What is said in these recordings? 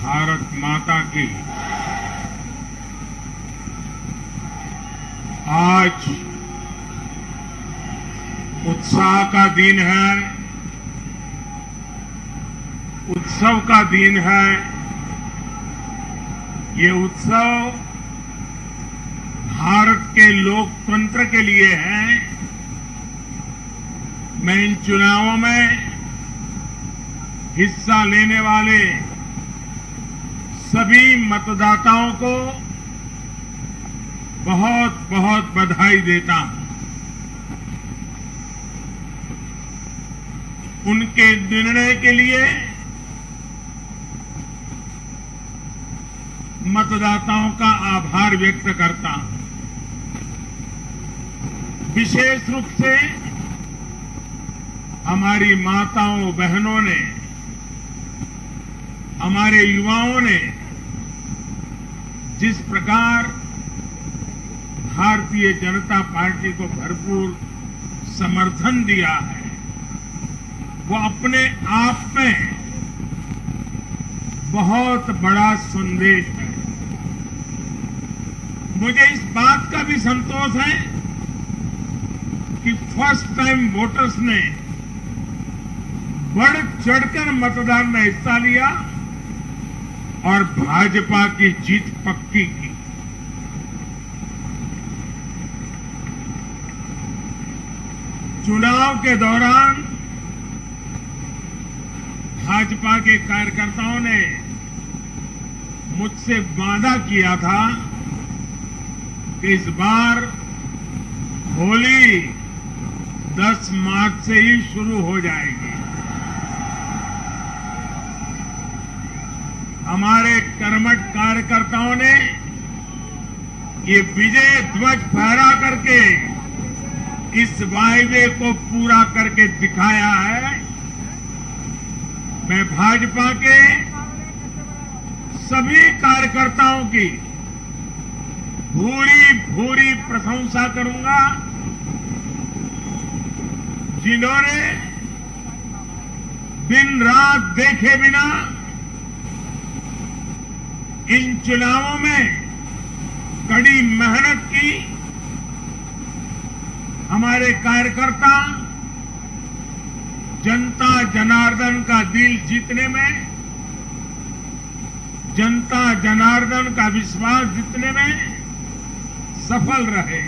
भारत माता की आज उत्साह का दिन है, उत्सव का दिन है। ये उत्सव भारत के लोकतंत्र के लिए है। मैं इन चुनावों में हिस्सा लेने वाले सभी मतदाताओं को बहुत बहुत बधाई देता हूं। उनके निर्णय के लिए मतदाताओं का आभार व्यक्त करता हूं। विशेष रूप से हमारी माताओं बहनों ने, हमारे युवाओं ने जिस प्रकार भारतीय जनता पार्टी को भरपूर समर्थन दिया है, वो अपने आप में बहुत बड़ा संदेश है। मुझे इस बात का भी संतोष है कि फर्स्ट टाइम वोटर्स ने बढ़ चढ़कर मतदान में हिस्सा लिया और भाजपा की जीत पक्की की। चुनाव के दौरान भाजपा के कार्यकर्ताओं ने मुझसे वादा किया था कि इस बार होली 10 मार्च से ही शुरू हो जाएगी। हमारे कर्मठ कार्यकर्ताओं ने ये विजय ध्वज फहरा करके इस वायदे को पूरा करके दिखाया है। मैं भाजपा के सभी कार्यकर्ताओं की भूरी भूरी प्रशंसा करूंगा, जिन्होंने दिन रात देखे बिना इन चुनावों में कड़ी मेहनत की। हमारे कार्यकर्ता जनता जनार्दन का दिल जीतने में, जनता जनार्दन का विश्वास जीतने में सफल रहे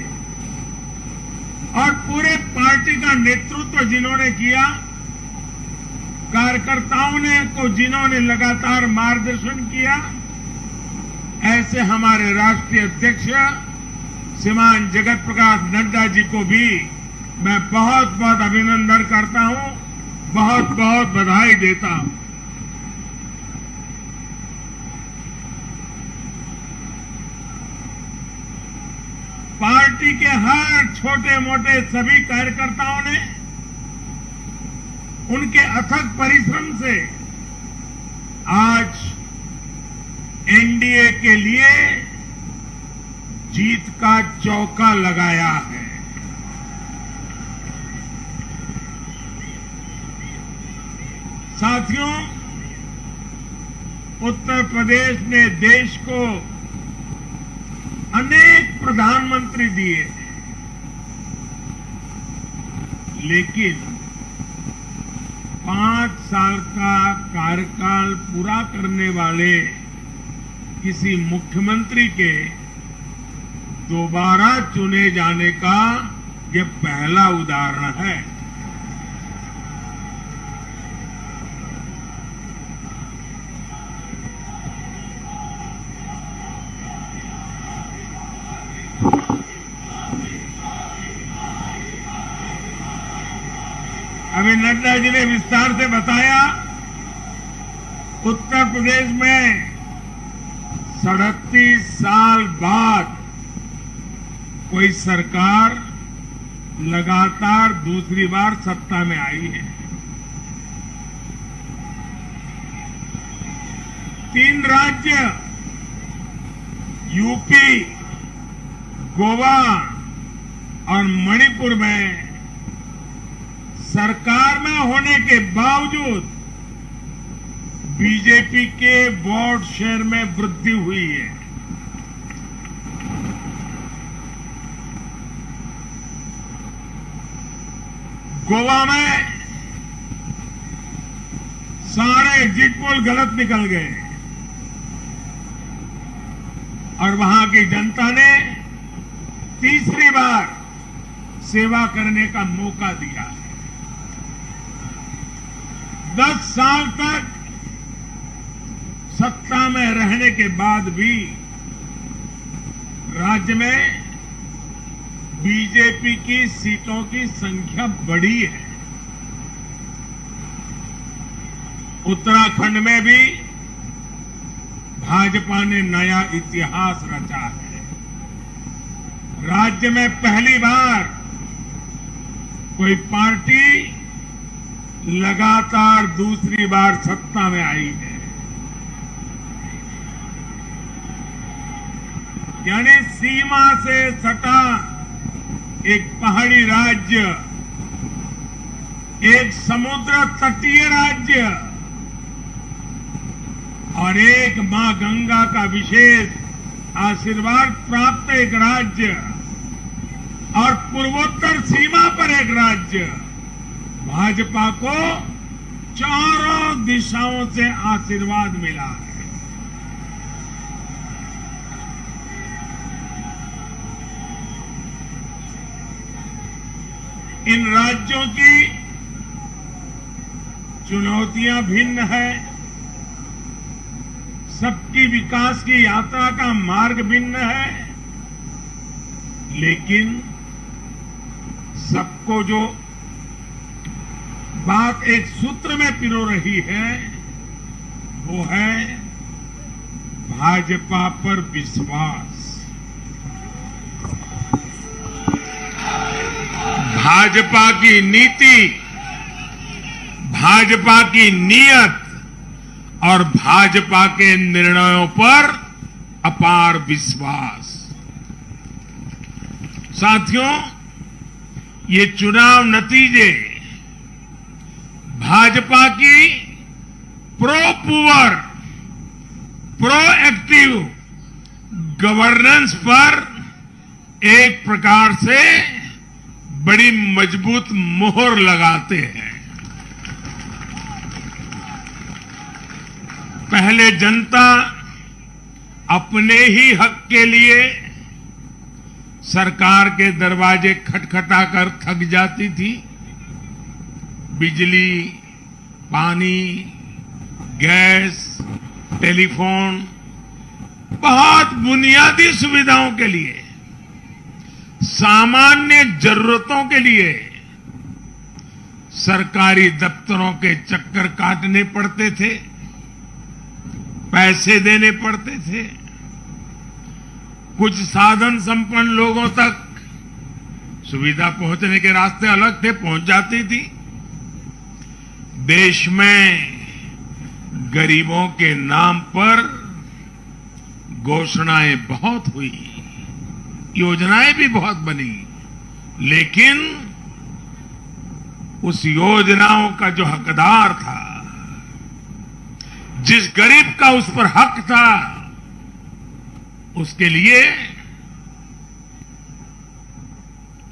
और पूरे पार्टी का नेतृत्व जिन्होंने किया, कार्यकर्ताओं ने को जिन्होंने लगातार मार्गदर्शन किया, ऐसे हमारे राष्ट्रीय अध्यक्ष श्रीमान जगत प्रकाश नड्डा जी को भी मैं बहुत बहुत अभिनंदन करता हूं, बहुत बहुत बधाई देता हूं। पार्टी के हर छोटे मोटे सभी कार्यकर्ताओं ने उनके अथक परिश्रम से आज एनडीए के लिए जीत का चौका लगाया है। साथियों, उत्तर प्रदेश ने देश को अनेक प्रधानमंत्री दिए, लेकिन 5 साल का कार्यकाल पूरा करने वाले किसी मुख्यमंत्री के दोबारा चुने जाने का यह पहला उदाहरण है। अभी नड्डा जी ने विस्तार से बताया, उत्तर प्रदेश में 37 साल बाद कोई सरकार लगातार दूसरी बार सत्ता में आई है। 3 राज्य यूपी, गोवा और मणिपुर में सरकार में होने के बावजूद बीजेपी के वोट शेयर में वृद्धि हुई है। गोवा में सारे एग्जिट पोल गलत निकल गए और वहां की जनता ने तीसरी बार सेवा करने का मौका दिया है। 10 साल तक सत्ता में रहने के बाद भी राज्य में बीजेपी की सीटों की संख्या बढ़ी है। उत्तराखंड में भी भाजपा ने नया इतिहास रचा है। राज्य में पहली बार कोई पार्टी लगातार दूसरी बार सत्ता में आई है। यानी सीमा से सटा एक पहाड़ी राज्य, एक समुद्र तटीय राज्य और एक मां गंगा का विशेष आशीर्वाद प्राप्त एक राज्य और पूर्वोत्तर सीमा पर एक राज्य, भाजपा को चारों दिशाओं से आशीर्वाद मिला है। इन राज्यों की चुनौतियां भिन्न है, सबकी विकास की यात्रा का मार्ग भिन्न है, लेकिन सबको जो बात एक सूत्र में पिरो रही है वो है भाजपा पर विश्वास। भाजपा की नीति, भाजपा की नीयत और भाजपा के निर्णयों पर अपार विश्वास। साथियों, ये चुनाव नतीजे भाजपा की प्रो एक्टिव गवर्नेंस पर एक प्रकार से बड़ी मजबूत मोहर लगाते हैं। पहले जनता अपने ही हक के लिए सरकार के दरवाजे खटखटाकर थक जाती थी। बिजली, पानी, गैस, टेलीफोन, बहुत बुनियादी सुविधाओं के लिए, सामान्य जरूरतों के लिए सरकारी दफ्तरों के चक्कर काटने पड़ते थे, पैसे देने पड़ते थे। कुछ साधन संपन्न लोगों तक सुविधा पहुंचने के रास्ते अलग थे, पहुंच जाती थी। देश में गरीबों के नाम पर घोषणाएं बहुत हुई, योजनाएं भी बहुत बनी, लेकिन उस योजनाओं का जो हकदार था, जिस गरीब का उस पर हक था, उसके लिए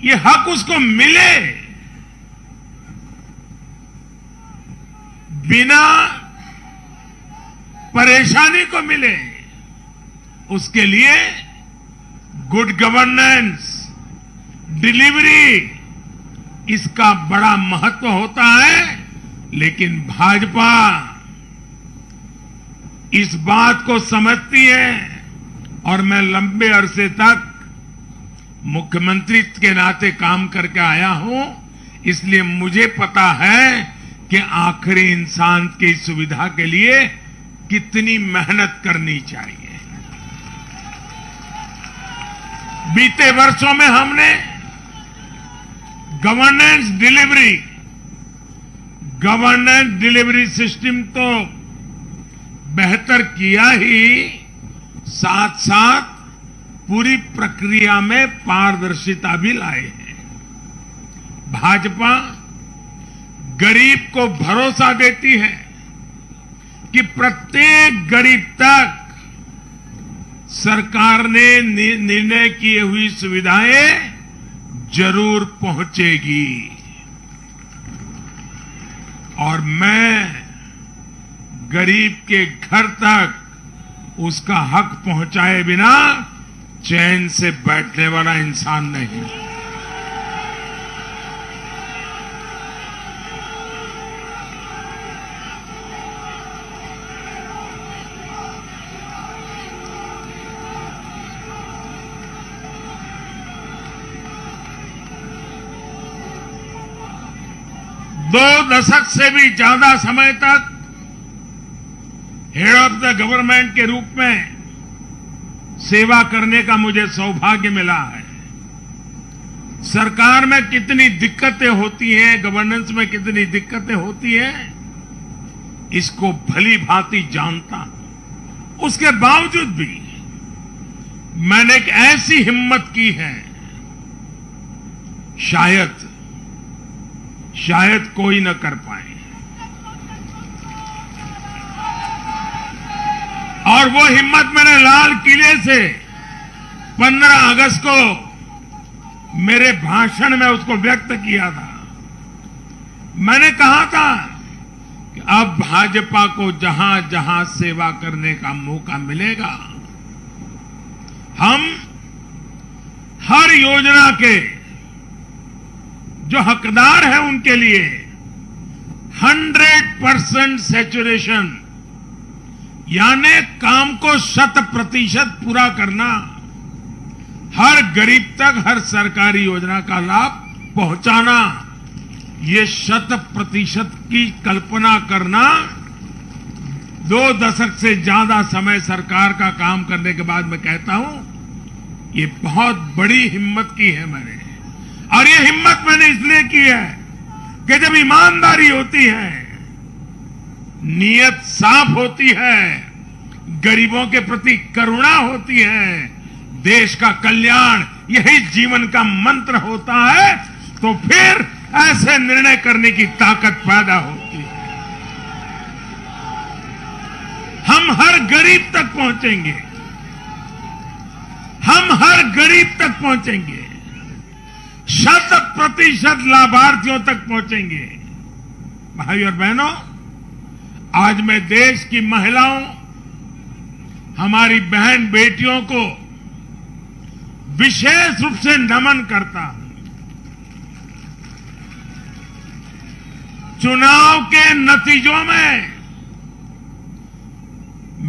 ये हक उसको मिले बिना परेशानी को मिले, उसके लिए गुड गवर्नेंस, डिलीवरी, इसका बड़ा महत्व होता है। लेकिन भाजपा इस बात को समझती है और मैं लंबे अरसे तक मुख्यमंत्री के नाते काम करके आया हूं, इसलिए मुझे पता है कि आखिरी इंसान की सुविधा के लिए कितनी मेहनत करनी चाहिए। बीते वर्षों में हमने गवर्नेंस डिलीवरी सिस्टम तो बेहतर किया ही, साथ साथ पूरी प्रक्रिया में पारदर्शिता भी लाए हैं। भाजपा गरीब को भरोसा देती है कि प्रत्येक गरीब तक सरकार ने निर्णय किए हुई सुविधाएं जरूर पहुंचेगी। और मैं गरीब के घर तक उसका हक पहुंचाए बिना चैन से बैठने वाला इंसान नहीं। दो दशक से भी ज्यादा समय तक हेड ऑफ द गवर्नमेंट के रूप में सेवा करने का मुझे सौभाग्य मिला है। सरकार में कितनी दिक्कतें होती हैं, गवर्नेंस में कितनी दिक्कतें होती हैं, इसको भली भांति जानता हूं। उसके बावजूद भी मैंने एक ऐसी हिम्मत की है, शायद कोई न कर पाए। और वो हिम्मत मैंने लाल किले से 15 अगस्त को मेरे भाषण में उसको व्यक्त किया था। मैंने कहा था कि अब भाजपा को जहां जहां सेवा करने का मौका मिलेगा, हम हर योजना के जो हकदार हैं उनके लिए 100% सैचुरेशन, यानी काम को 100% पूरा करना, हर गरीब तक हर सरकारी योजना का लाभ पहुंचाना, ये 100% की कल्पना करना 2 दशक से ज्यादा समय सरकार का काम करने के बाद मैं कहता हूं, ये बहुत बड़ी हिम्मत की है मैंने। और ये हिम्मत मैंने इसलिए की है कि जब ईमानदारी होती है, नीयत साफ होती है, गरीबों के प्रति करुणा होती है, देश का कल्याण यही जीवन का मंत्र होता है, तो फिर ऐसे निर्णय करने की ताकत पैदा होती है। हम हर गरीब तक पहुंचेंगे, हम हर गरीब तक पहुंचेंगे, 100% लाभार्थियों तक पहुंचेंगे। भाई और बहनों, आज मैं देश की महिलाओं, हमारी बहन बेटियों को विशेष रूप से नमन करता हूं। चुनाव के नतीजों में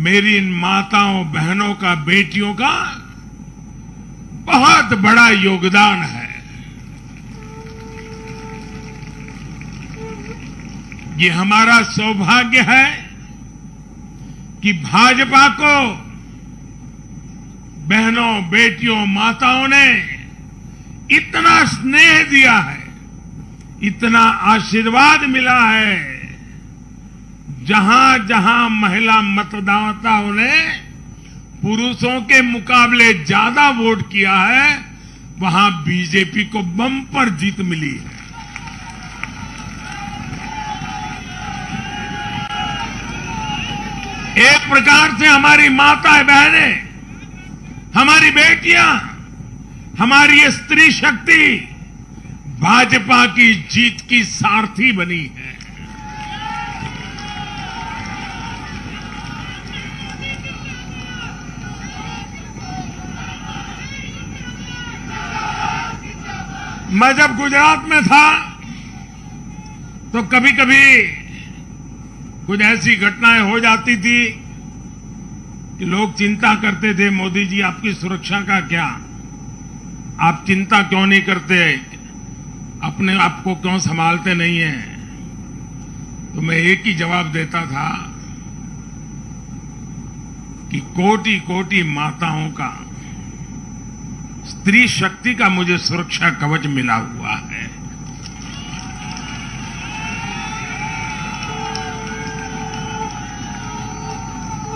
मेरी इन माताओं, बहनों का, बेटियों का बहुत बड़ा योगदान है। ये हमारा सौभाग्य है कि भाजपा को बहनों, बेटियों, माताओं ने इतना स्नेह दिया है, इतना आशीर्वाद मिला है। जहां जहां महिला मतदाताओं ने पुरुषों के मुकाबले ज्यादा वोट किया है, वहां बीजेपी को बम्पर जीत मिली है। एक प्रकार से हमारी माताएं, बहनें, हमारी बेटियां, हमारी ये स्त्री शक्ति भाजपा की जीत की सारथी बनी है। मैं जब गुजरात में था तो कभी कभी कुछ ऐसी घटनाएं हो जाती थी कि लोग चिंता करते थे, मोदी जी आपकी सुरक्षा का क्या, आप चिंता क्यों नहीं करते, अपने आप को क्यों संभालते नहीं हैं। तो मैं एक ही जवाब देता था कि कोटि कोटि माताओं का, स्त्री शक्ति का मुझे सुरक्षा कवच मिला हुआ है।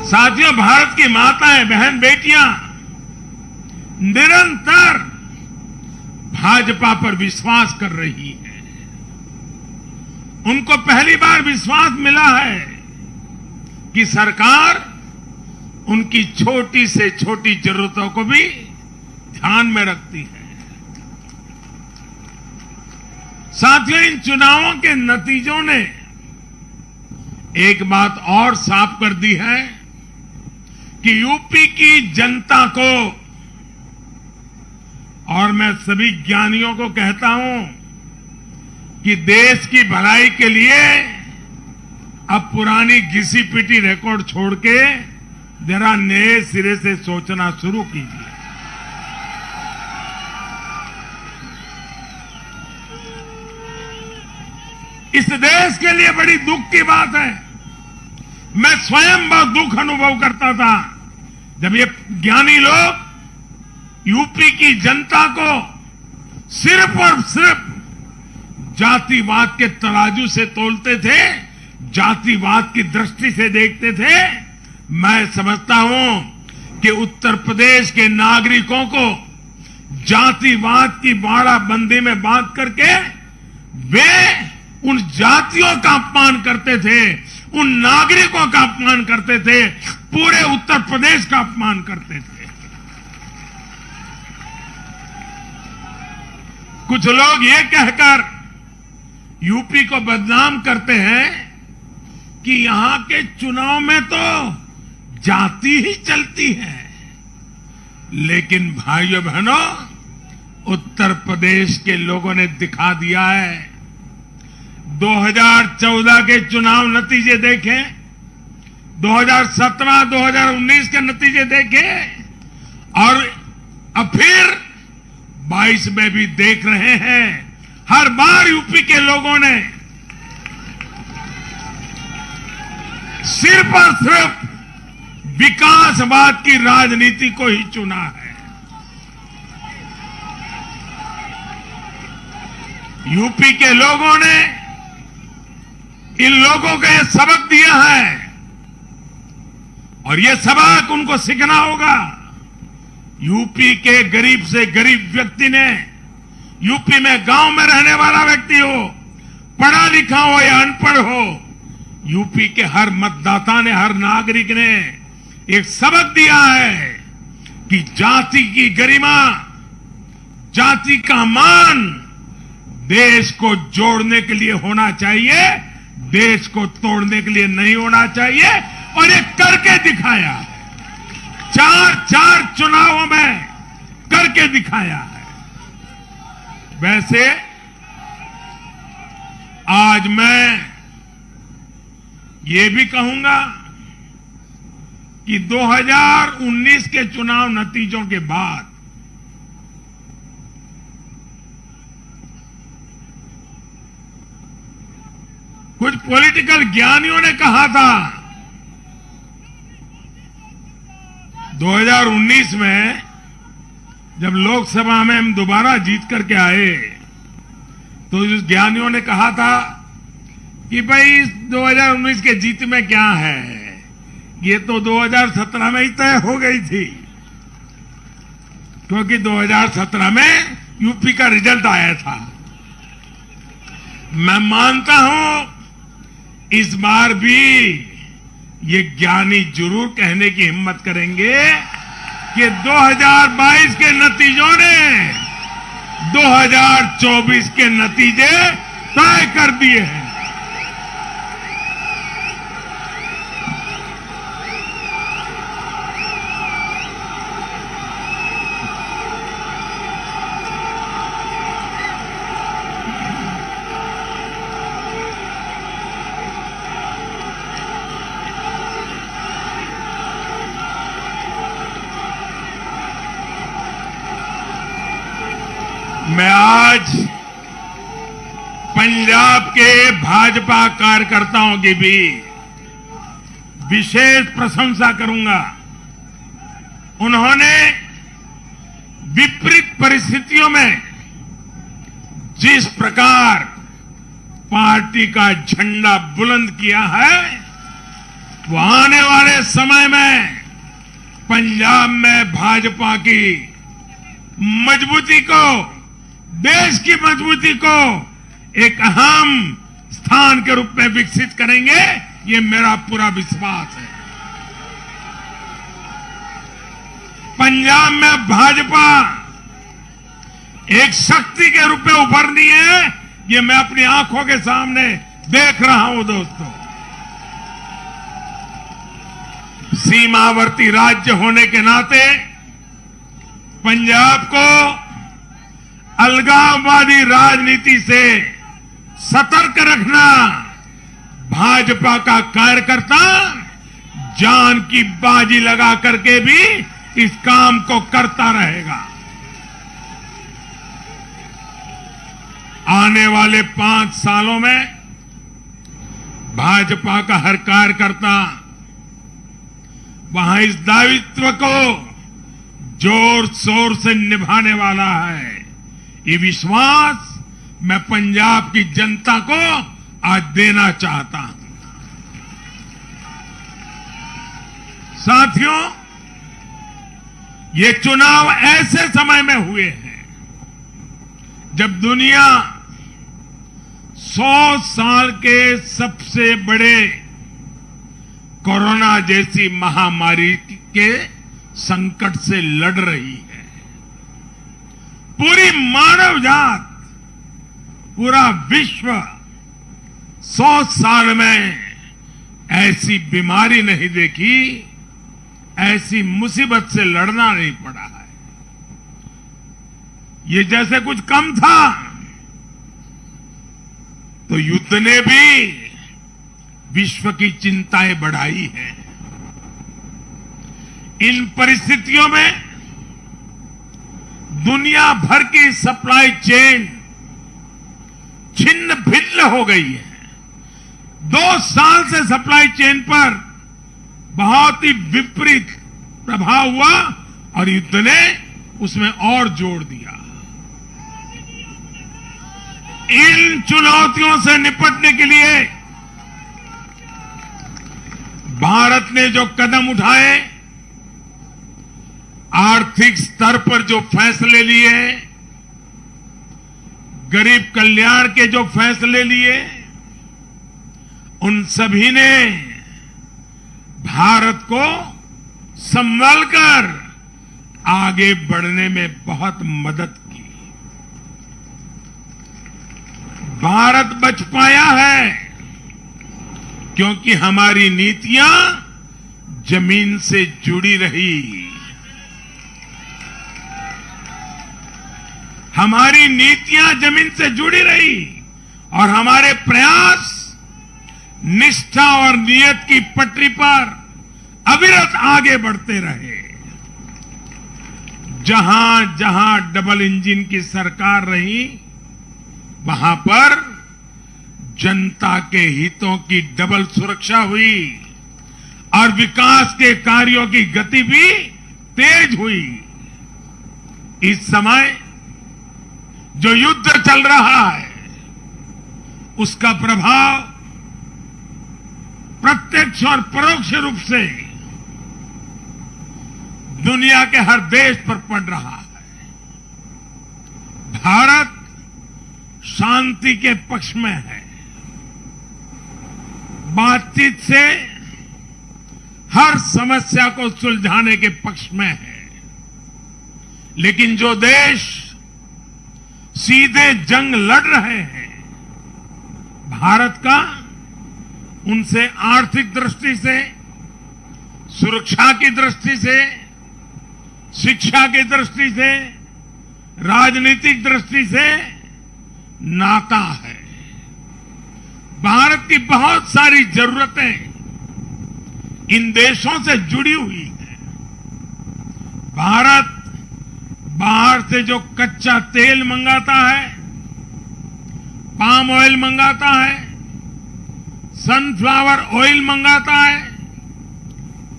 साथियों, भारत की माताएं, बहन, बेटियां निरंतर भाजपा पर विश्वास कर रही हैं। उनको पहली बार विश्वास मिला है कि सरकार उनकी छोटी से छोटी जरूरतों को भी ध्यान में रखती है। साथियों, इन चुनावों के नतीजों ने एक बात और साफ कर दी है कि यूपी की जनता को, और मैं सभी ज्ञानियों को कहता हूं कि देश की भलाई के लिए अब पुरानी घिसी पिटी रिकॉर्ड छोड़ के जरा नए सिरे से सोचना शुरू कीजिए। इस देश के लिए बड़ी दुख की बात है। मैं स्वयं बहुत दुख अनुभव करता था जब ये ज्ञानी लोग यूपी की जनता को सिर्फ और सिर्फ जातिवाद के तराजू से तोलते थे, जातिवाद की दृष्टि से देखते थे। मैं समझता हूं कि उत्तर प्रदेश के नागरिकों को जातिवाद की बाड़ाबंदी में बांध करके वे उन जातियों का अपमान करते थे, उन नागरिकों का अपमान करते थे, पूरे उत्तर प्रदेश का अपमान करते थे। कुछ लोग ये कहकर यूपी को बदनाम करते हैं कि यहां के चुनाव में तो जाति ही चलती है। लेकिन भाइयों बहनों, उत्तर प्रदेश के लोगों ने दिखा दिया है। 2014 के चुनाव नतीजे देखें, 2017, 2019 के नतीजे देखें और अब फिर 22 में भी देख रहे हैं। हर बार यूपी के लोगों ने सिर्फ और सिर्फ विकासवाद की राजनीति को ही चुना है। यूपी के लोगों ने इन लोगों को यह सबक दिया है और यह सबक उनको सीखना होगा। यूपी के गरीब से गरीब व्यक्ति ने, यूपी में गांव में रहने वाला व्यक्ति हो, पढ़ा लिखा हो या अनपढ़ हो, यूपी के हर मतदाता ने, हर नागरिक ने एक सबक दिया है कि जाति की गरिमा, जाति का मान देश को जोड़ने के लिए होना चाहिए, देश को तोड़ने के लिए नहीं होना चाहिए। और ये करके दिखाया है, चार चुनावों में करके दिखाया है। वैसे आज मैं ये भी कहूंगा कि 2019 के चुनाव नतीजों के बाद कुछ पॉलिटिकल ज्ञानियों ने कहा था 2019 में जब लोकसभा में हम दोबारा जीत करके आए तो उस ज्ञानियों ने कहा था कि भाई 2019 के जीत में क्या है, ये तो 2017 में ही तय हो गई थी, क्योंकि 2017 में यूपी का रिजल्ट आया था। मैं मानता हूं इस बार भी ये ज्ञानी जरूर कहने की हिम्मत करेंगे कि 2022 के नतीजों ने 2024 के नतीजे तय कर दिए हैं। मैं आज पंजाब के भाजपा कार्यकर्ताओं की भी विशेष प्रशंसा करूंगा। उन्होंने विपरीत परिस्थितियों में जिस प्रकार पार्टी का झंडा बुलंद किया है, वो आने वाले समय में पंजाब में भाजपा की मजबूती को, देश की मजबूती को एक अहम स्थान के रूप में विकसित करेंगे, ये मेरा पूरा विश्वास है। पंजाब में भाजपा एक शक्ति के रूप में उभरनी है, ये मैं अपनी आंखों के सामने देख रहा हूं दोस्तों। सीमावर्ती राज्य होने के नाते पंजाब को अलगाववादी राजनीति से सतर्क रखना भाजपा का कार्यकर्ता जान की बाजी लगा करके भी इस काम को करता रहेगा। आने वाले 5 सालों में भाजपा का हर कार्यकर्ता वहां इस दायित्व को जोर शोर से निभाने वाला है। ये विश्वास मैं पंजाब की जनता को आज देना चाहता हूं। साथियों, ये चुनाव ऐसे समय में हुए हैं जब दुनिया 100 साल के सबसे बड़े कोरोना जैसी महामारी के संकट से लड़ रही है। पूरी मानव जात, पूरा विश्व 100 साल में ऐसी बीमारी नहीं देखी, ऐसी मुसीबत से लड़ना नहीं पड़ा है। ये जैसे कुछ कम था तो युद्ध ने भी विश्व की चिंताएं बढ़ाई हैं। इन परिस्थितियों में दुनिया भर की सप्लाई चेन छिन्न भिन्न हो गई है। 2 साल से सप्लाई चेन पर बहुत ही विपरीत प्रभाव हुआ और युद्ध ने उसमें और जोड़ दिया। इन चुनौतियों से निपटने के लिए भारत ने जो कदम उठाए, आर्थिक स्तर पर जो फैसले लिए, गरीब कल्याण के जो फैसले लिए, उन सभी ने भारत को संभल कर आगे बढ़ने में बहुत मदद की। भारत बच पाया है क्योंकि हमारी नीतियां जमीन से जुड़ी रही। हमारी नीतियां जमीन से जुड़ी रही और हमारे प्रयास निष्ठा और नियत की पटरी पर अविरत आगे बढ़ते रहे। जहां जहां डबल इंजन की सरकार रही, वहां पर जनता के हितों की डबल सुरक्षा हुई और विकास के कार्यों की गति भी तेज हुई। इस समय जो युद्ध चल रहा है, उसका प्रभाव प्रत्यक्ष और परोक्ष रूप से दुनिया के हर देश पर पड़ रहा है। भारत शांति के पक्ष में है, बातचीत से हर समस्या को सुलझाने के पक्ष में है। लेकिन जो देश सीधे जंग लड़ रहे हैं, भारत का उनसे आर्थिक दृष्टि से, सुरक्षा की दृष्टि से, शिक्षा की दृष्टि से, राजनीतिक दृष्टि से नाता है। भारत की बहुत सारी जरूरतें इन देशों से जुड़ी हुई हैं। भारत बाहर से जो कच्चा तेल मंगाता है, पाम ऑयल मंगाता है, सनफ्लावर ऑयल मंगाता है,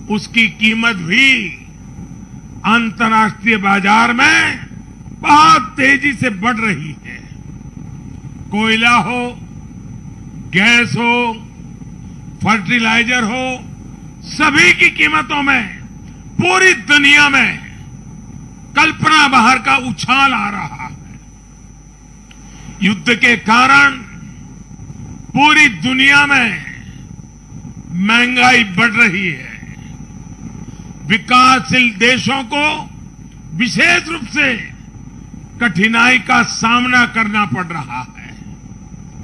उसकी कीमत भी अंतर्राष्ट्रीय बाजार में बहुत तेजी से बढ़ रही है। कोयला हो, गैस हो, फर्टिलाइजर हो, सभी की कीमतों में पूरी दुनिया में कल्पना बाहर का उछाल आ रहा है। युद्ध के कारण पूरी दुनिया में महंगाई बढ़ रही है। विकासशील देशों को विशेष रूप से कठिनाई का सामना करना पड़ रहा है।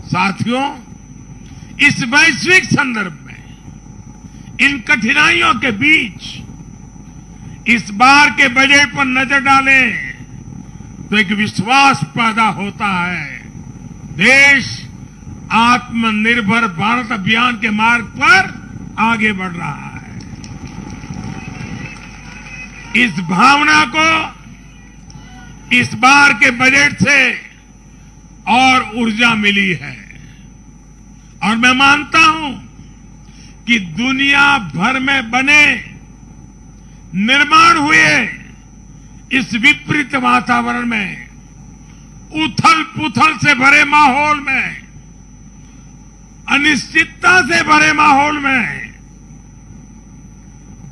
साथियों, इस वैश्विक संदर्भ में इन कठिनाइयों के बीच इस बार के बजट पर नजर डालें तो एक विश्वास पैदा होता है। देश आत्मनिर्भर भारत अभियान के मार्ग पर आगे बढ़ रहा है। इस भावना को इस बार के बजट से और ऊर्जा मिली है और मैं मानता हूं कि दुनिया भर में बने निर्माण हुए इस विपरीत वातावरण में, उथल पुथल से भरे माहौल में, अनिश्चितता से भरे माहौल में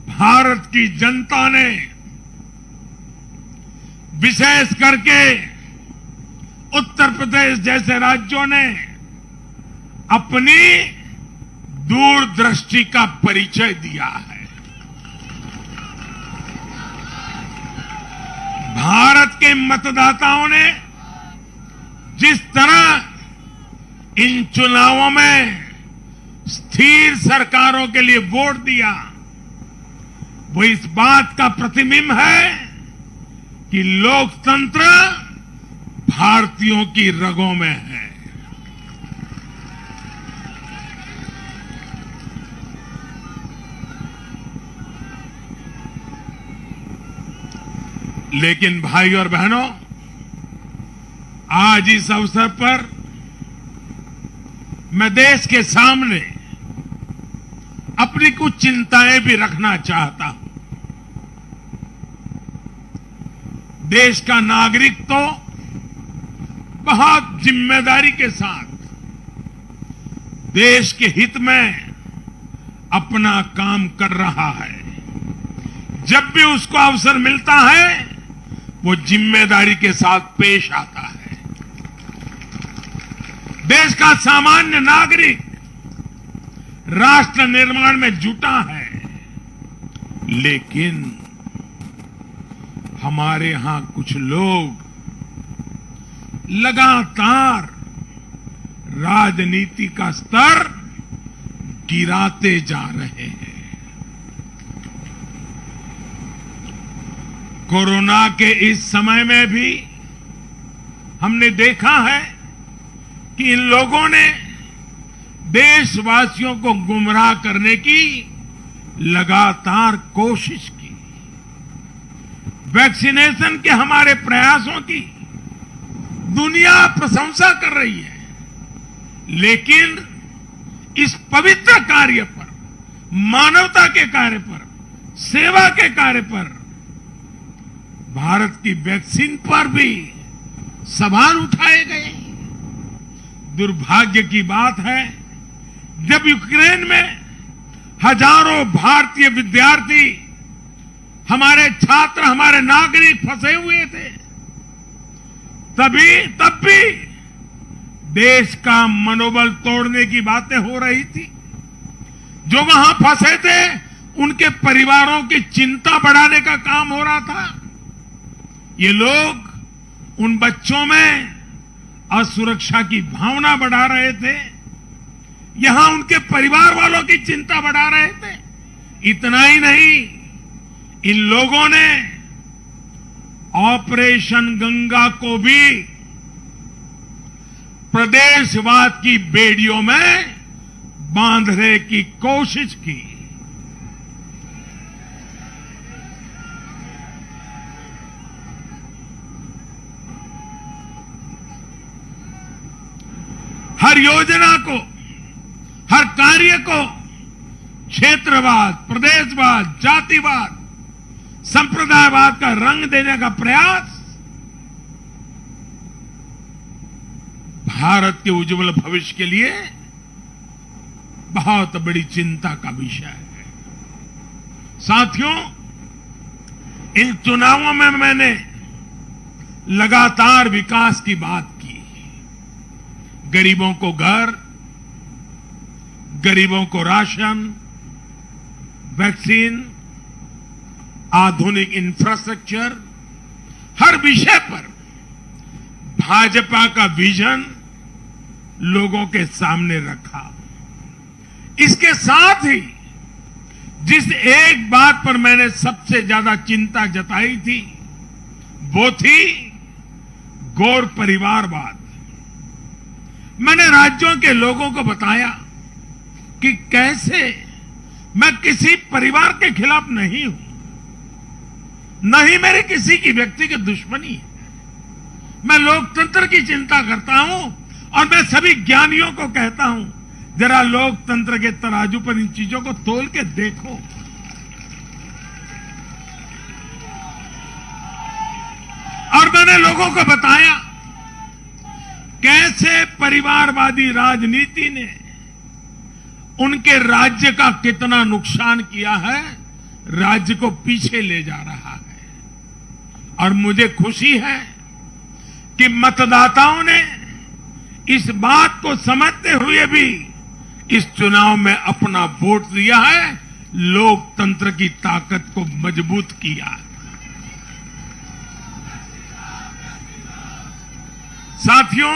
भारत की जनता ने विशेष करके उत्तर प्रदेश जैसे राज्यों ने अपनी दूरदृष्टि का परिचय दिया है। भारत के मतदाताओं ने जिस तरह इन चुनावों में स्थिर सरकारों के लिए वोट दिया, वो इस बात का प्रतिबिंब है कि लोकतंत्र भारतीयों की रगों में है। लेकिन भाई और बहनों, आज इस अवसर पर मैं देश के सामने अपनी कुछ चिंताएं भी रखना चाहता हूं। देश का नागरिक तो बहुत जिम्मेदारी के साथ देश के हित में अपना काम कर रहा है। जब भी उसको अवसर मिलता है वो जिम्मेदारी के साथ पेश आता है। देश का सामान्य नागरिक राष्ट्र निर्माण में जुटा है, लेकिन हमारे यहां कुछ लोग लगातार राजनीति का स्तर गिराते जा रहे हैं। कोरोना के इस समय में भी हमने देखा है कि इन लोगों ने देशवासियों को गुमराह करने की लगातार कोशिश की। वैक्सीनेशन के हमारे प्रयासों की दुनिया प्रशंसा कर रही है, लेकिन इस पवित्र कार्य पर, मानवता के कार्य पर, सेवा के कार्य पर भारत की वैक्सीन पर भी सवाल उठाए गए। दुर्भाग्य की बात है, जब यूक्रेन में हजारों भारतीय विद्यार्थी, हमारे छात्र, हमारे नागरिक फंसे हुए थे, तब भी देश का मनोबल तोड़ने की बातें हो रही थी। जो वहां फंसे थे उनके परिवारों की चिंता बढ़ाने का काम हो रहा था। ये लोग उन बच्चों में असुरक्षा की भावना बढ़ा रहे थे, यहां उनके परिवार वालों की चिंता बढ़ा रहे थे। इतना ही नहीं, इन लोगों ने ऑपरेशन गंगा को भी प्रदेशवाद की बेड़ियों में बांधने की कोशिश की। हर योजना को, हर कार्य को क्षेत्रवाद, प्रदेशवाद, जातिवाद, संप्रदायवाद का रंग देने का प्रयास भारत के उज्जवल भविष्य के लिए बहुत बड़ी चिंता का विषय है। साथियों, इन चुनावों में मैंने लगातार विकास की बात की। गरीबों को घर, गरीबों को राशन, वैक्सीन, आधुनिक इंफ्रास्ट्रक्चर, हर विषय पर भाजपा का विजन लोगों के सामने रखा। इसके साथ ही जिस एक बात पर मैंने सबसे ज्यादा चिंता जताई थी वो थी गौर परिवारवाद। मैंने राज्यों के लोगों को बताया कि कैसे मैं किसी परिवार के खिलाफ नहीं हूं, न ही मेरी किसी की व्यक्तिगत दुश्मनी है। मैं लोकतंत्र की चिंता करता हूं और मैं सभी ज्ञानियों को कहता हूं, जरा लोकतंत्र के तराजू पर इन चीजों को तोल के देखो। और मैंने लोगों को बताया कैसे परिवारवादी राजनीति ने उनके राज्य का कितना नुकसान किया है, राज्य को पीछे ले जा रहा है। और मुझे खुशी है कि मतदाताओं ने इस बात को समझते हुए भी इस चुनाव में अपना वोट दिया है, लोकतंत्र की ताकत को मजबूत किया। साथियों,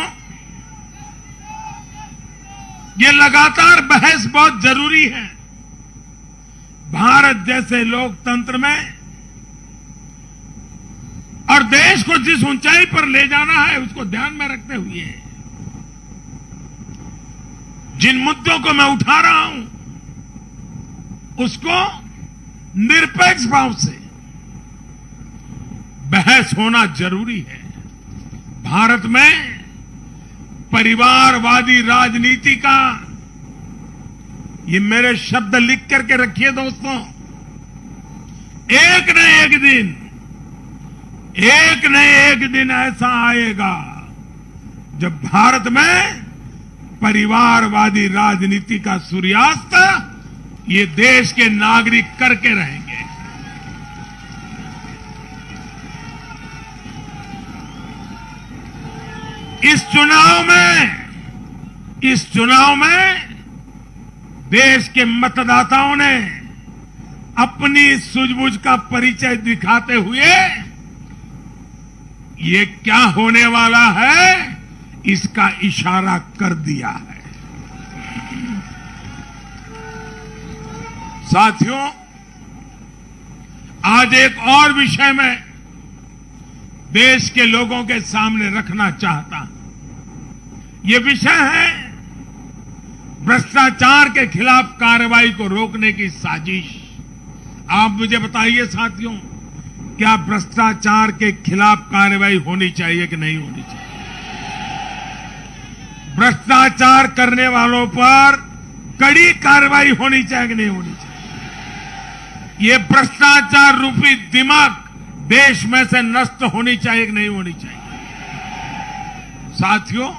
ये लगातार बहस बहुत जरूरी है। भारत जैसे लोकतंत्र में और देश को जिस ऊंचाई पर ले जाना है उसको ध्यान में रखते हुए जिन मुद्दों को मैं उठा रहा हूं उसको निरपेक्ष भाव से बहस होना जरूरी है। भारत में परिवारवादी राजनीति का, ये मेरे शब्द लिख करके रखिए दोस्तों, एक न एक दिन ऐसा आएगा जब भारत में परिवारवादी राजनीति का सूर्यास्त ये देश के नागरिक करके रहेंगे। इस चुनाव में देश के मतदाताओं ने अपनी सूझबूझ का परिचय दिखाते हुए ये क्या होने वाला है इसका इशारा कर दिया है। साथियों, आज एक और विषय में देश के लोगों के सामने रखना चाहता हूं। ये विषय है भ्रष्टाचार के खिलाफ कार्रवाई को रोकने की साजिश। आप मुझे बताइए साथियों, क्या भ्रष्टाचार के खिलाफ कार्रवाई होनी चाहिए कि नहीं होनी चाहिए? भ्रष्टाचार करने वालों पर कड़ी कार्रवाई होनी चाहिए कि नहीं होनी चाहिए? ये भ्रष्टाचार रूपी दिमाग देश में से नष्ट होनी चाहिए कि नहीं होनी चाहिए? साथियों,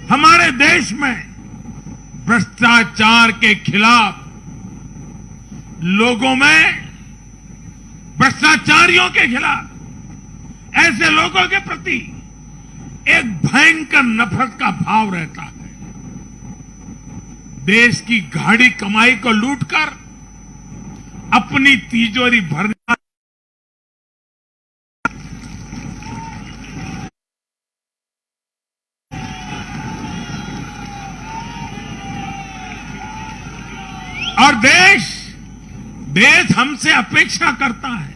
हमारे देश में भ्रष्टाचार के खिलाफ लोगों में, भ्रष्टाचारियों के खिलाफ ऐसे लोगों के प्रति एक भयंकर नफरत का भाव रहता है। देश की गाढ़ी कमाई को लूटकर अपनी तिजोरी भरना, और देश हमसे अपेक्षा करता है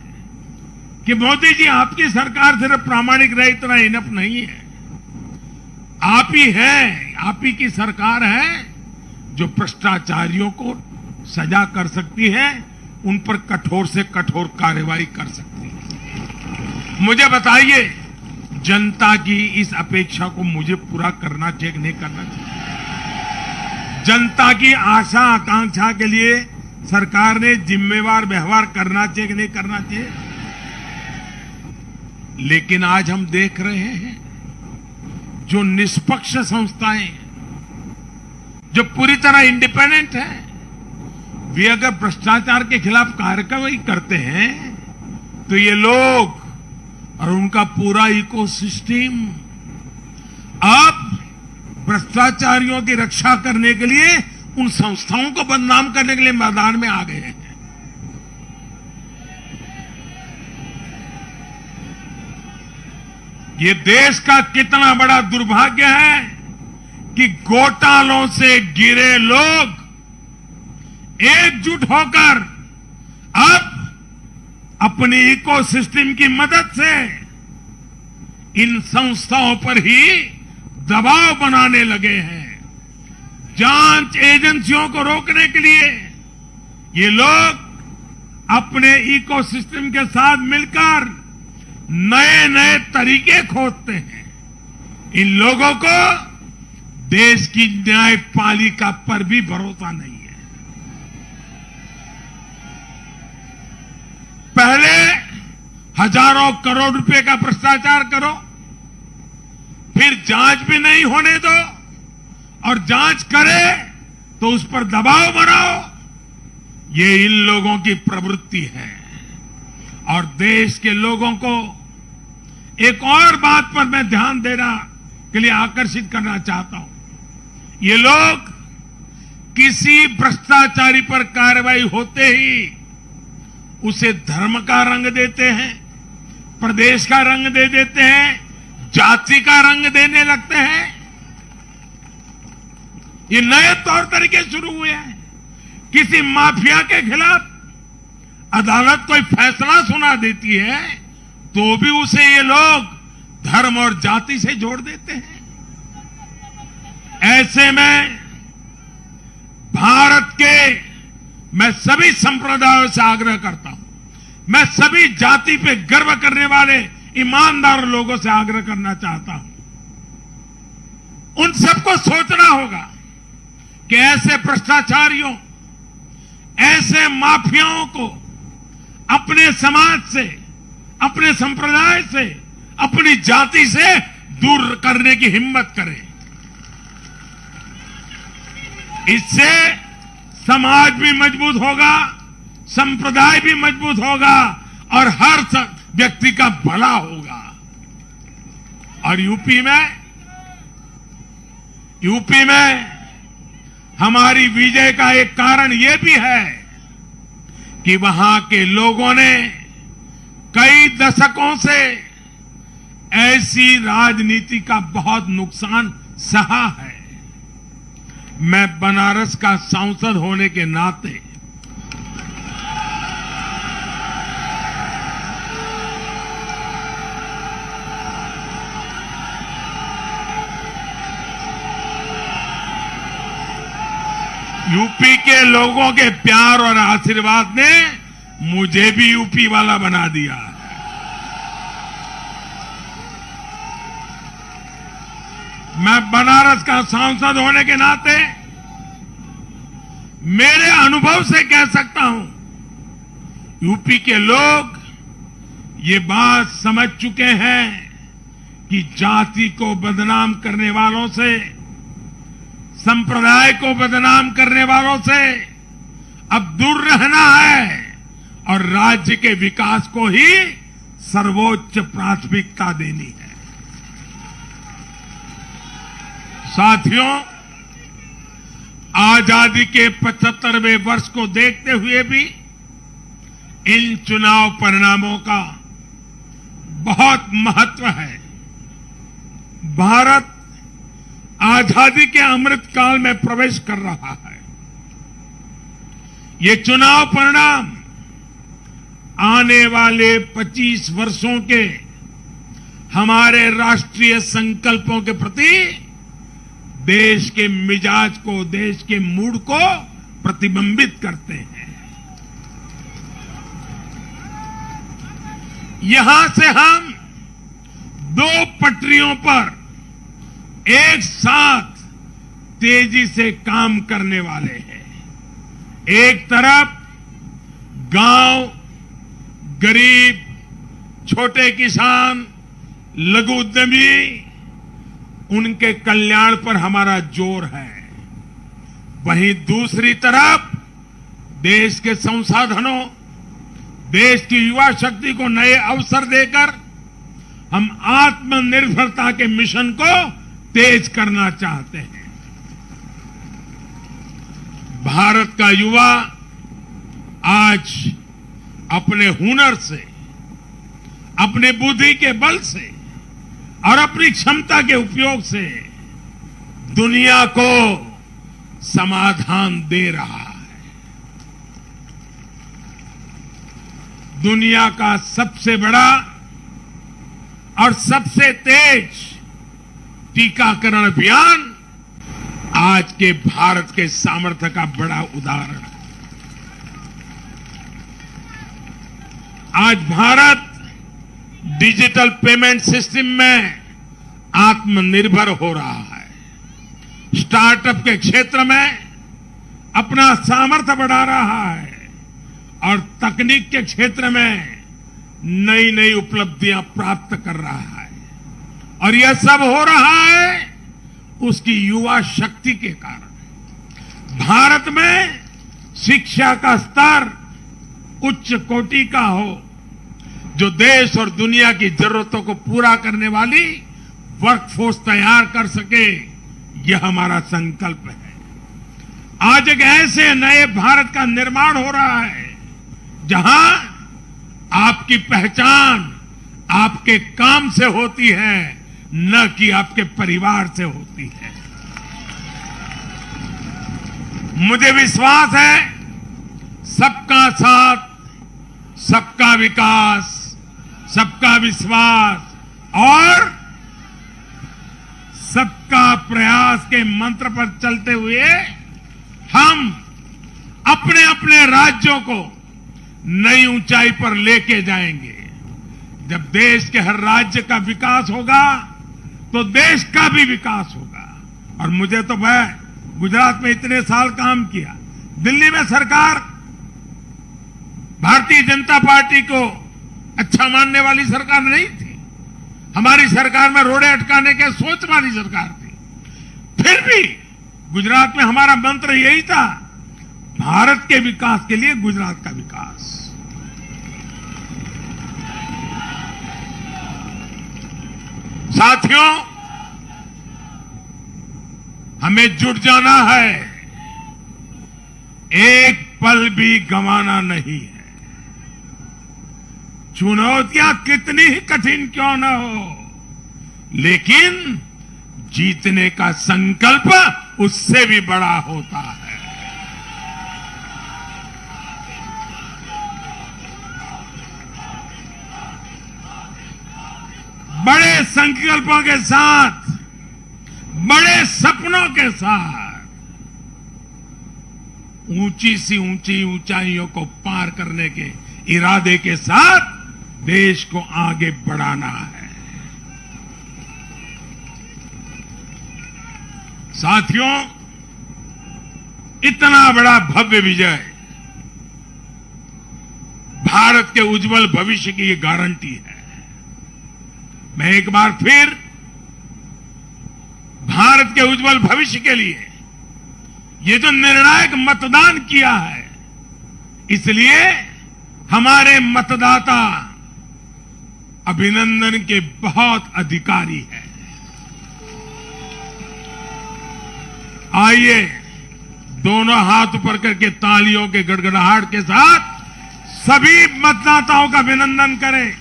कि मोदी जी, आपकी सरकार सिर्फ प्रामाणिक रहे इतना इनफ नहीं है। आप ही हैं, आप ही की सरकार है जो भ्रष्टाचारियों को सजा कर सकती है, उन पर कठोर से कठोर कार्रवाई कर सकती है। मुझे बताइए, जनता की इस अपेक्षा को मुझे पूरा करना चाहिए कि नहीं करना चाहिए? जनता की आशा आकांक्षा के लिए सरकार ने जिम्मेवार व्यवहार करना चाहिए कि नहीं करना चाहिए? लेकिन आज हम देख रहे हैं जो निष्पक्ष संस्थाएं, जो पूरी तरह इंडिपेंडेंट हैं, वे अगर भ्रष्टाचार के खिलाफ कार्रवाई करते हैं तो ये लोग और उनका पूरा इकोसिस्टम अब भ्रष्टाचारियों की रक्षा करने के लिए उन संस्थाओं को बदनाम करने के लिए मैदान में आ गए हैं। ये देश का कितना बड़ा दुर्भाग्य है कि घोटालों से घिरे लोग एकजुट होकर अब अपनी इकोसिस्टम की मदद से इन संस्थाओं पर ही दबाव बनाने लगे हैं। जांच एजेंसियों को रोकने के लिए ये लोग अपने इकोसिस्टम के साथ मिलकर नए नए तरीके खोजते हैं। इन लोगों को देश की न्यायपालिका पर भी भरोसा नहीं है। पहले हजारों करोड़ रुपए का भ्रष्टाचार करो, फिर जांच भी नहीं होने दो, और जांच करे तो उस पर दबाव बनाओ। ये इन लोगों की प्रवृत्ति है। और देश के लोगों को एक और बात पर मैं ध्यान देना के लिए आकर्षित करना चाहता हूं। ये लोग किसी भ्रष्टाचारी पर कार्रवाई होते ही उसे धर्म का रंग देते हैं, प्रदेश का रंग दे देते हैं, जाति का रंग देने लगते हैं। ये नए तौर तरीके शुरू हुए हैं। किसी माफिया के खिलाफ अदालत कोई फैसला सुना देती है तो भी उसे ये लोग धर्म और जाति से जोड़ देते हैं। ऐसे में भारत के मैं सभी संप्रदायों से आग्रह करता हूं, मैं सभी जाति पे गर्व करने वाले ईमानदार लोगों से आग्रह करना चाहता हूं। उन सबको सोचना होगा कि ऐसे भ्रष्टाचारियों, ऐसे माफियाओं को अपने समाज से, अपने संप्रदाय से, अपनी जाति से दूर करने की हिम्मत करें। इससे समाज भी मजबूत होगा, संप्रदाय भी मजबूत होगा और हर व्यक्ति का भला होगा। और यूपी में हमारी विजय का एक कारण यह भी है कि वहां के लोगों ने कई दशकों से ऐसी राजनीति का बहुत नुकसान सहा है। मैं बनारस का सांसद होने के नाते यूपी के लोगों के प्यार और आशीर्वाद ने मुझे भी यूपी वाला बना दिया। मैं बनारस का सांसद होने के नाते मेरे अनुभव से कह सकता हूं, यूपी के लोग ये बात समझ चुके हैं कि जाति को बदनाम करने वालों से, संप्रदाय को बदनाम करने वालों से अब दूर रहना है और राज्य के विकास को ही सर्वोच्च प्राथमिकता देनी है। साथियों, आजादी के 75वें वर्ष को देखते हुए भी इन चुनाव परिणामों का बहुत महत्व है। भारत आजादी के अमृत काल में प्रवेश कर रहा है। ये चुनाव परिणाम आने वाले 25 वर्षों के हमारे राष्ट्रीय संकल्पों के प्रति देश के मिजाज को, देश के मूड को प्रतिबिंबित करते हैं। यहां से हम दो पटरियों पर एक साथ तेजी से काम करने वाले हैं। एक तरफ गांव, गरीब, छोटे किसान, लघु उद्यमी, उनके कल्याण पर हमारा जोर है। वहीं दूसरी तरफ देश के संसाधनों, देश की युवा शक्ति को नए अवसर देकर हम आत्मनिर्भरता के मिशन को तेज करना चाहते हैं। भारत का युवा आज अपने हुनर से, अपने बुद्धि के बल से और अपनी क्षमता के उपयोग से दुनिया को समाधान दे रहा है। दुनिया का सबसे बड़ा और सबसे तेज टीकाकरण अभियान आज के भारत के सामर्थ्य का बड़ा उदाहरण है। आज भारत डिजिटल पेमेंट सिस्टम में आत्मनिर्भर हो रहा है। स्टार्टअप के क्षेत्र में अपना सामर्थ्य बढ़ा रहा है और तकनीक के क्षेत्र में नई नई उपलब्धियां प्राप्त कर रहा है। और यह सब हो रहा है उसकी युवा शक्ति के कारण। भारत में शिक्षा का स्तर उच्च कोटि का हो, जो देश और दुनिया की जरूरतों को पूरा करने वाली वर्कफोर्स तैयार कर सके, यह हमारा संकल्प है। आज एक ऐसे नए भारत का निर्माण हो रहा है जहां आपकी पहचान आपके काम से होती है, न कि आपके परिवार से होती है। मुझे विश्वास है सबका साथ, सबका विकास, सबका विश्वास और सबका प्रयास के मंत्र पर चलते हुए हम अपने अपने राज्यों को नई ऊंचाई पर लेके जाएंगे। जब देश के हर राज्य का विकास होगा तो देश का भी विकास होगा। और मुझे तो मैं गुजरात में इतने साल काम किया, दिल्ली में सरकार भारतीय जनता पार्टी को अच्छा मानने वाली सरकार नहीं थी। हमारी सरकार में रोड़े अटकाने के सोच वाली सरकार थी। फिर भी गुजरात में हमारा मंत्र यही था, भारत के विकास के लिए गुजरात का विकास। साथियों, हमें जुट जाना है, एक पल भी गंवाना नहीं है। चुनौतियां कितनी ही कठिन क्यों न हो, लेकिन जीतने का संकल्प उससे भी बड़ा होता है। बड़े संकल्पों के साथ, बड़े सपनों के साथ ऊंची सी ऊंची ऊंचाइयों को पार करने के इरादे के साथ देश को आगे बढ़ाना है। साथियों, इतना बड़ा भव्य विजय भारत के उज्जवल भविष्य की गारंटी है। मैं एक बार फिर भारत के उज्जवल भविष्य के लिए ये जो निर्णायक मतदान किया है, इसलिए हमारे मतदाता अभिनंदन के बहुत अधिकारी हैं। आइए दोनों हाथ ऊपर करके तालियों के गड़गड़ाहट के साथ सभी मतदाताओं का अभिनंदन करें,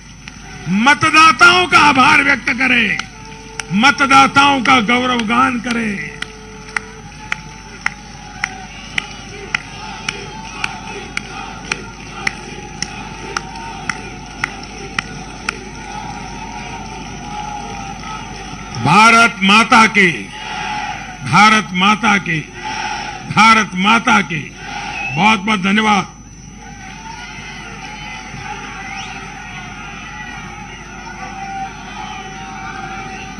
मतदाताओं का आभार व्यक्त करें, मतदाताओं का गौरवगान करें। भारत माता की, भारत माता की, भारत माता की। बहुत बहुत धन्यवाद।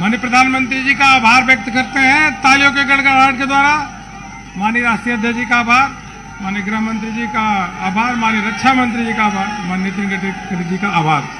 माननीय प्रधानमंत्री जी का आभार व्यक्त करते हैं तालियों के गड़गड़ाहट के द्वारा। माननीय राष्ट्रीय अध्यक्ष जी का आभार, माननीय गृह मंत्री जी का आभार, माननीय रक्षा मंत्री जी का आभार, माननीय नितिन गडकरी जी का आभार।